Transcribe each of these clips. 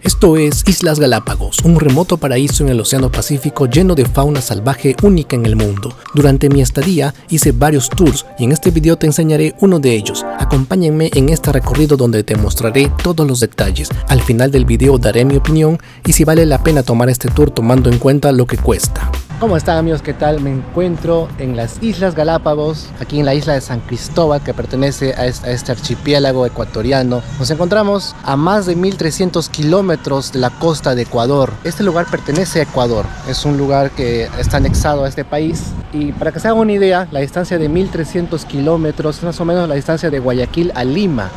Esto es Islas Galápagos, un remoto paraíso en el Océano Pacífico lleno de fauna salvaje única en el mundo. Durante mi estadía hice varios tours y en este video te enseñaré uno de ellos. Acompáñenme en este recorrido donde te mostraré todos los detalles. Al final del video daré mi opinión y si vale la pena tomar este tour tomando en cuenta lo que cuesta. ¿Cómo están amigos? ¿Qué tal? Me encuentro en las Islas Galápagos, aquí en la isla de San Cristóbal, que pertenece a este archipiélago ecuatoriano. Nos encontramos a más de 1300 kilómetros de la costa de Ecuador. Este lugar pertenece a Ecuador, es un lugar que está anexado a este país. Y para que se hagan una idea, la distancia de 1300 kilómetros es más o menos la distancia de Guayaquil a Lima.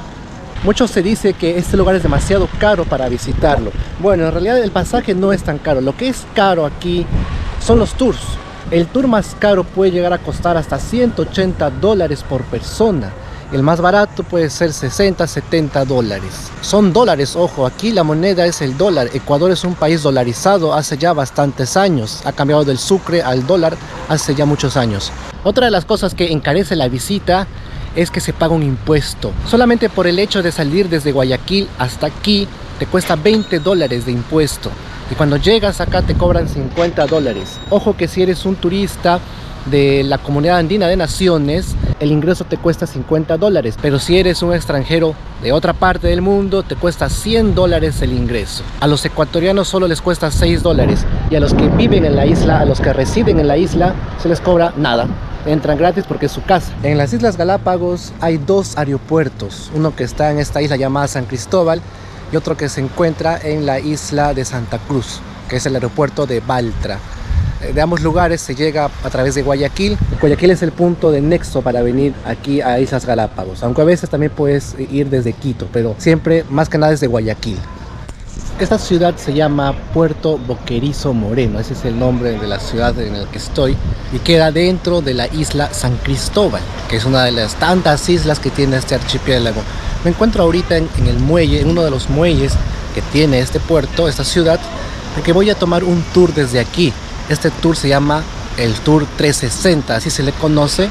Muchos se dice que este lugar es demasiado caro para visitarlo. Bueno, en realidad el pasaje no es tan caro. Lo que es caro aquí son los tours. El tour más caro puede llegar a costar hasta $180 por persona. El más barato puede ser 60, 70 dólares. Son dólares, ojo, aquí la moneda es el dólar. Ecuador es un país dolarizado hace ya bastantes años. Ha cambiado del sucre al dólar hace ya muchos años. Otra de las cosas que encarece la visita es que se paga un impuesto. Solamente por el hecho de salir desde Guayaquil hasta aquí te cuesta $20 de impuesto. Y cuando llegas acá te cobran $50. Ojo que si eres un turista de la Comunidad Andina de Naciones, el ingreso te cuesta $50. Pero si eres un extranjero de otra parte del mundo, te cuesta $100 el ingreso. A los ecuatorianos solo les cuesta $6. Y a los que viven en la isla, a los que residen en la isla, se les cobra nada. Entran gratis porque es su casa. En las Islas Galápagos hay dos aeropuertos. Uno que está en esta isla llamada San Cristóbal y otro que se encuentra en la isla de Santa Cruz, que es el aeropuerto de Baltra. De ambos lugares se llega a través de Guayaquil. Guayaquil es el punto de nexo para venir aquí a Islas Galápagos, aunque a veces también puedes ir desde Quito, pero siempre más que nada desde Guayaquil. Esta ciudad se llama Puerto Boquerizo Moreno, ese es el nombre de la ciudad en la que estoy, y queda dentro de la isla San Cristóbal, que es una de las tantas islas que tiene este archipiélago. Me encuentro ahorita en el muelle, en uno de los muelles que tiene este puerto, esta ciudad, porque voy a tomar un tour desde aquí. Este tour se llama el Tour 360, así se le conoce,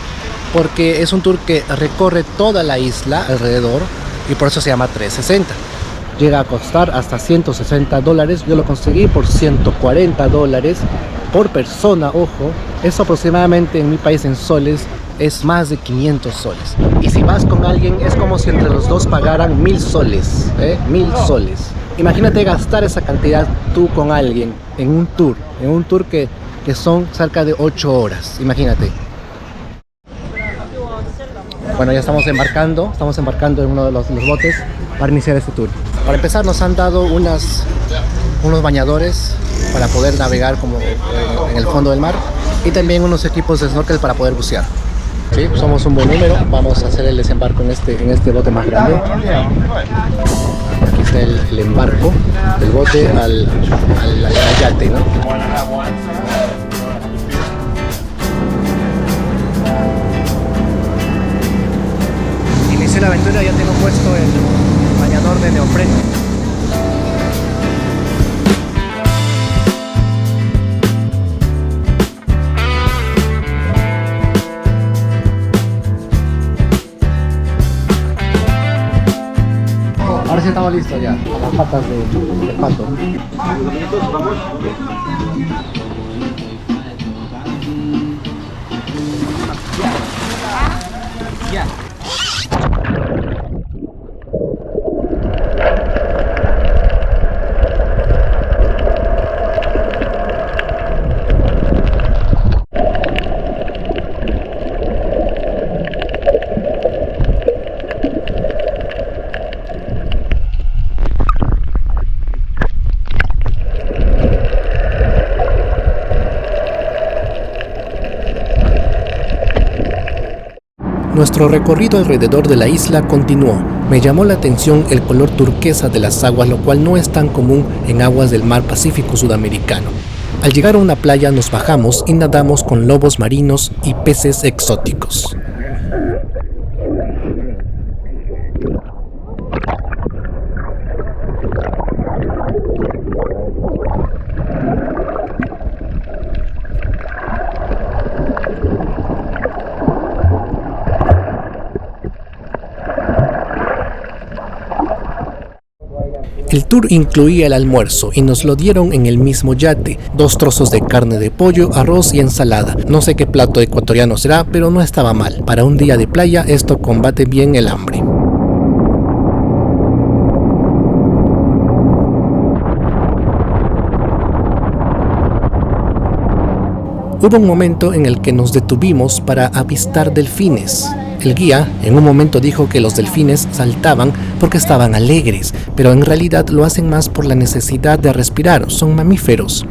porque es un tour que recorre toda la isla alrededor y por eso se llama 360. Llega a costar hasta $160. Yo lo conseguí por $140 por persona, ojo. Eso aproximadamente en mi país en soles es más de 500 soles. Y si vas con alguien es como si entre los dos pagaran 1000 soles, 1000 soles. Imagínate gastar esa cantidad tú con alguien en un tour que son cerca de 8 horas, imagínate. Bueno, ya estamos embarcando en uno de los botes para iniciar este tour. Para empezar nos han dado unos bañadores para poder navegar como en el fondo del mar y también unos equipos de snorkel para poder bucear. Sí, somos un buen número, vamos a hacer el desembarco en este bote más grande. Aquí está el embarco del bote al yate, ¿no? Inicié la aventura, ya tengo puesto el bañador de neopreno. Ahora sí estamos listos ya, a las patas de pato. Nuestro recorrido alrededor de la isla continuó. Me llamó la atención el color turquesa de las aguas, lo cual no es tan común en aguas del mar Pacífico sudamericano. Al llegar a una playa nos bajamos y nadamos con lobos marinos y peces exóticos. El tour incluía el almuerzo y nos lo dieron en el mismo yate, 2 trozos de carne de pollo, arroz y ensalada. No sé qué plato ecuatoriano será, pero no estaba mal. Para un día de playa esto combate bien el hambre. Hubo un momento en el que nos detuvimos para avistar delfines. El guía en un momento dijo que los delfines saltaban porque estaban alegres, pero en realidad lo hacen más por la necesidad de respirar, son mamíferos.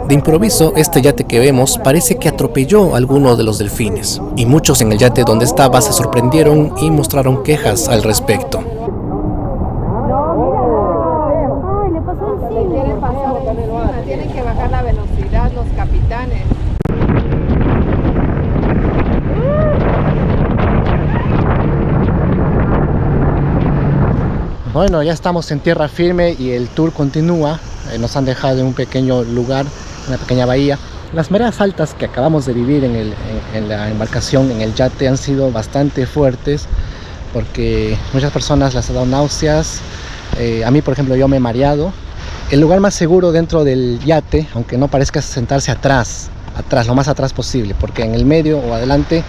De improviso, este yate que vemos parece que atropelló a alguno de los delfines, y muchos en el yate donde estaba se sorprendieron y mostraron quejas al respecto. Tienen que bajar la velocidad los capitanes. Bueno, ya estamos en tierra firme y el tour continúa. Nos han dejado en un pequeño lugar, una pequeña bahía. Las mareas altas que acabamos de vivir en la embarcación, en el yate, han sido bastante fuertes porque muchas personas les ha dado náuseas. A mí, por ejemplo, yo me he mareado. El lugar más seguro dentro del yate, aunque no parezca, es sentarse atrás, lo más atrás posible, porque en el medio o adelante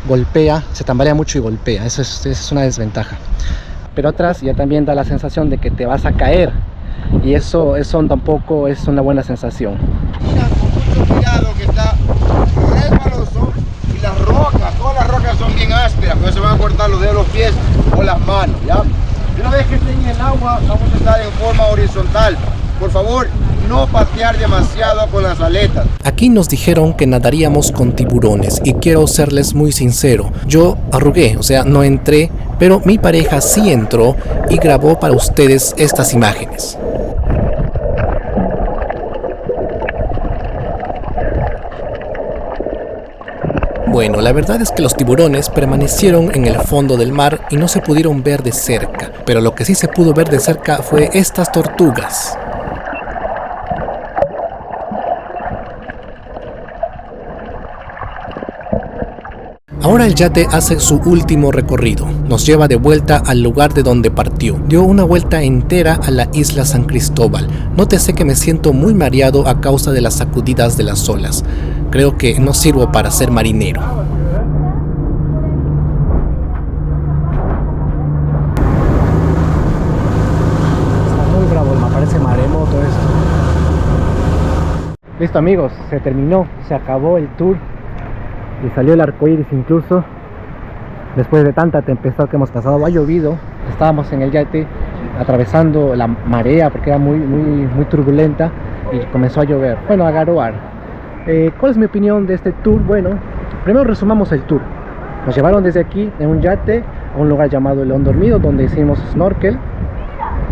golpea, se tambalea mucho y golpea. Eso es una desventaja. Pero atrás ya también da la sensación de que te vas a caer, y eso tampoco es una buena sensación. Mira, con mucho cuidado, que está resbaloso, y todas las rocas son bien ásperas, porque se van a cortar los dedos de los pies o las manos, ¿ya? Una vez que estén en el agua, vamos a estar en forma horizontal. Por favor, no patear demasiado con las aletas. Aquí nos dijeron que nadaríamos con tiburones y quiero serles muy sincero. Yo arrugué, o sea, no entré, pero mi pareja sí entró y grabó para ustedes estas imágenes. Bueno, la verdad es que los tiburones permanecieron en el fondo del mar y no se pudieron ver de cerca, pero lo que sí se pudo ver de cerca fue estas tortugas. Ahora el yate hace su último recorrido, nos lleva de vuelta al lugar de donde partió. Dio una vuelta entera a la isla San Cristóbal. Nótese que me siento muy mareado a causa de las sacudidas de las olas. Creo que no sirvo para ser marinero. Está muy bravo, me parece maremoto esto. Listo amigos, se terminó, se acabó el tour. Y salió el arco iris incluso. Después de tanta tempestad que hemos pasado, ha llovido. Estábamos en el yate atravesando la marea porque era muy turbulenta y comenzó a llover. Bueno, a garoar. ¿Cuál es mi opinión de este tour? Bueno, primero resumamos el tour. Nos llevaron desde aquí en un yate a un lugar llamado El León Dormido, donde hicimos snorkel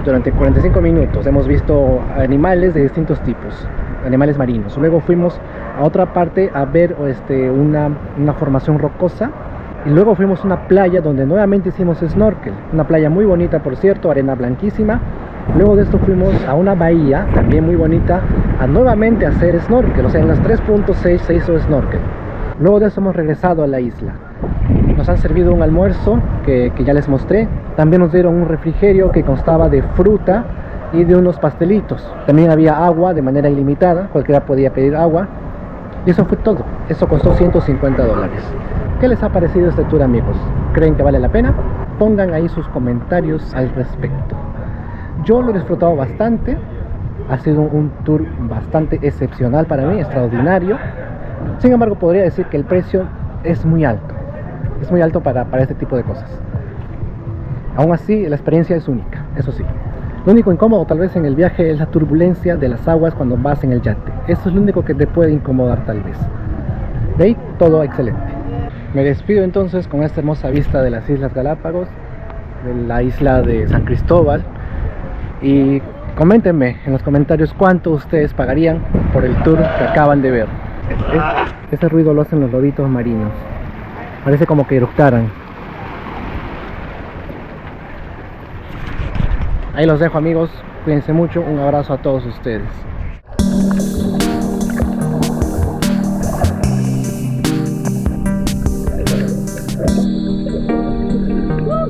durante 45 minutos. Hemos visto animales de distintos tipos, animales marinos. Luego fuimos a otra parte a ver una formación rocosa, y luego fuimos a una playa donde nuevamente hicimos snorkel, una playa muy bonita, por cierto, arena blanquísima. Luego de esto fuimos a una bahía también muy bonita a nuevamente hacer snorkel, o sea, en las 3.6 se hizo snorkel. Luego de eso hemos regresado a la isla. Nos han servido un almuerzo que ya les mostré. También nos dieron un refrigerio que constaba de fruta y de unos pastelitos. También había agua de manera ilimitada, cualquiera podía pedir agua. Y eso fue todo. Eso costó $150. ¿Qué les ha parecido este tour, amigos? ¿Creen que vale la pena? Pongan ahí sus comentarios al respecto. Yo lo he disfrutado bastante. Ha sido un tour bastante excepcional para mí, extraordinario. Sin embargo, podría decir que el precio es muy alto. Es muy alto para este tipo de cosas. Aún así, la experiencia es única, eso sí. Lo único incómodo tal vez en el viaje es la turbulencia de las aguas cuando vas en el yate. Eso es lo único que te puede incomodar tal vez. De ahí, todo excelente. Me despido entonces con esta hermosa vista de las Islas Galápagos, de la isla de San Cristóbal. Y coméntenme en los comentarios cuánto ustedes pagarían por el tour que acaban de ver. Ese ruido lo hacen los lobitos marinos. Parece como que eructaran. Ahí los dejo, amigos. Cuídense mucho. Un abrazo a todos ustedes.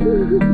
Thank you.